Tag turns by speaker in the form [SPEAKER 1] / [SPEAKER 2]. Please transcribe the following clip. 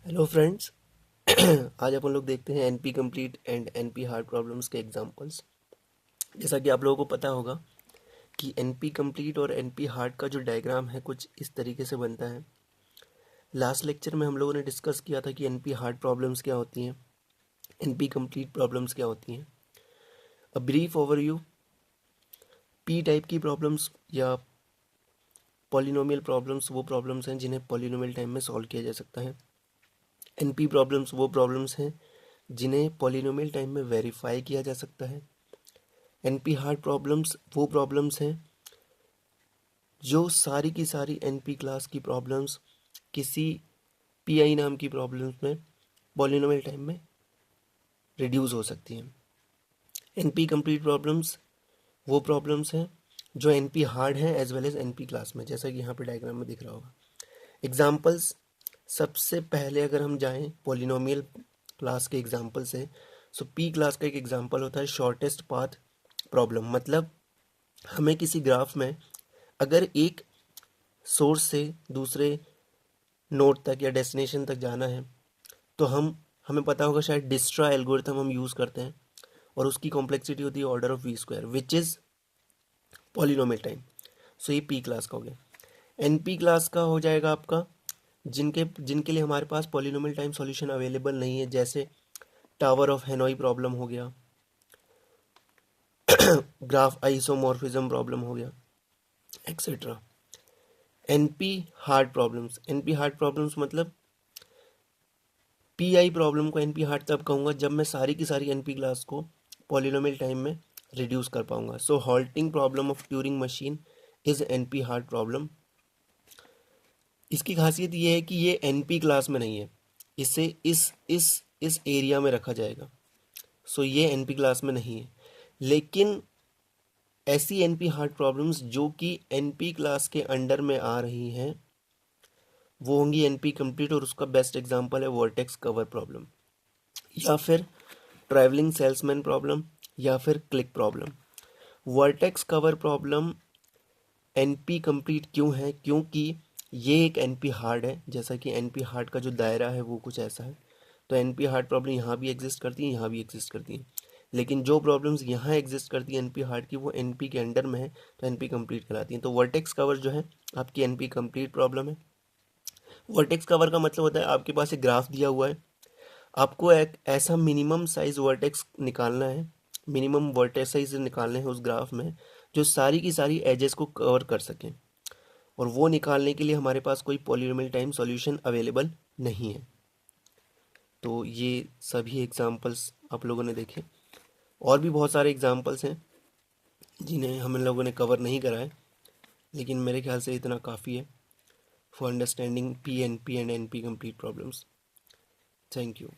[SPEAKER 1] Hello friends. आज अपन लोग देखते हैं NP complete and NP hard problems के एग्जांपल्स। जैसा कि आप लोगों को पता होगा कि एनपी कंप्लीट और एनपी हार्ड का जो डायग्राम है कुछ इस तरीके से बनता है। लास्ट लेक्चर में हम लोगों ने डिस्कस किया था कि एनपी हार्ड प्रॉब्लम्स क्या होती हैं, एनपी कंप्लीट प्रॉब्लम्स क्या होती हैं। A brief overview. P type की प्रॉब्लम्स या पॉलिनोमियल प्रॉब्लम्स वो प्रॉब्लम्स हैं जिन्हें पॉलिनोमियल टाइम में सॉल्व किया जा सकता है। एनपी प्रॉब्लम्स वो प्रॉब्लम्स हैं जिन्हें पॉलिनोमियल टाइम में वेरीफाई किया जा सकता है। एनपी हार्ड प्रॉब्लम्स वो प्रॉब्लम्स हैं जो सारी की सारी एनपी क्लास की प्रॉब्लम्स किसी पीआई नाम की प्रॉब्लम्स में पॉलिनोमियल टाइम में रिड्यूस हो सकती हैं। एनपी कंप्लीट प्रॉब्लम्स वो प्रॉब्लम्स हैं जो एनपी हार्ड हैं as well as NP class में, जैसा कि यहाँ पे डायग्राम में दिख रहा होगा। एग्जाम्पल्स, सबसे पहले अगर हम जाएं पॉलिनोमियल क्लास के एग्जाम्पल से, सो पी क्लास का एक एग्जाम्पल होता है शॉर्टेस्ट पाथ प्रॉब्लम। मतलब हमें किसी ग्राफ में अगर एक सोर्स से दूसरे नोड तक या डेस्टिनेशन तक जाना है तो हमें पता होगा शायद डिस्ट्रा एल्गोरिथम हम यूज़ करते हैं और उसकी कॉम्प्लेक्सिटी होती है order of V square which is polynomial time. So ये पी क्लास का हो गया। एन पी क्लास का हो जाएगा आपका जिनके जिनके लिए हमारे पास पॉलिनोमियल टाइम सॉल्यूशन अवेलेबल नहीं है, जैसे टावर ऑफ हेनोई प्रॉब्लम हो गया, ग्राफ आइसोमॉर्फिज्म प्रॉब्लम हो गया, etcetera. NP hard problems, NP hard problems मतलब पीआई प्रॉब्लम को एनपी हार्ड तब कहूँगा जब मैं सारी की सारी एनपी क्लास को पॉलिनोमियल टाइम में रिड्यूस कर पाऊंगा। So halting problem of Turing machine is NP hard problem. इसकी खासियत ये है कि ये एनपी क्लास में नहीं है, इसे इस एरिया में रखा जाएगा। सो ये एनपी क्लास में नहीं है, लेकिन ऐसी एनपी हार्ड प्रॉब्लम्स जो कि एनपी क्लास के अंडर में आ रही हैं वो होंगी एनपी कंप्लीट, और उसका बेस्ट एग्जांपल है वर्टेक्स कवर प्रॉब्लम या फिर ट्रैवलिंग सेल्समैन प्रॉब्लम या फिर click problem. Vertex cover problem NP complete क्यों है? क्योंकि ये एक एनपी हार्ड है। जैसा कि एनपी हार्ड का जो दायरा है वो कुछ ऐसा है, तो एनपी हार्ड प्रॉब्लम यहाँ भी एग्जिस्ट करती है, यहाँ भी एग्जिस्ट करती है। लेकिन जो प्रॉब्लम्स यहाँ एग्जिस्ट करती है एनपी हार्ड की वो एनपी के अंडर में है, तो एनपी कंप्लीट कहलाती हैं। तो वर्टेक्स कवर जो है आपकी एनपी कंप्लीट प्रॉब्लम है। वर्टेक्स कवर का मतलब होता है आपके पास एक ग्राफ दिया हुआ है, आपको एक ऐसा मिनिमम साइज वर्टेक्स निकालना है, मिनिमम वर्टेक्साइज निकालने हैं उस ग्राफ में जो सारी की सारी एजेस को कवर कर सकें, और वो निकालने के लिए हमारे पास कोई पॉलिनोमियल टाइम सॉल्यूशन अवेलेबल नहीं है। तो ये सभी एग्जांपल्स आप लोगों ने देखे। और भी बहुत सारे एग्जांपल्स हैं जिन्हें हम लोगों ने कवर नहीं करा है, लेकिन मेरे ख्याल से इतना काफ़ी है for understanding P N P and N P complete problems. Thank you.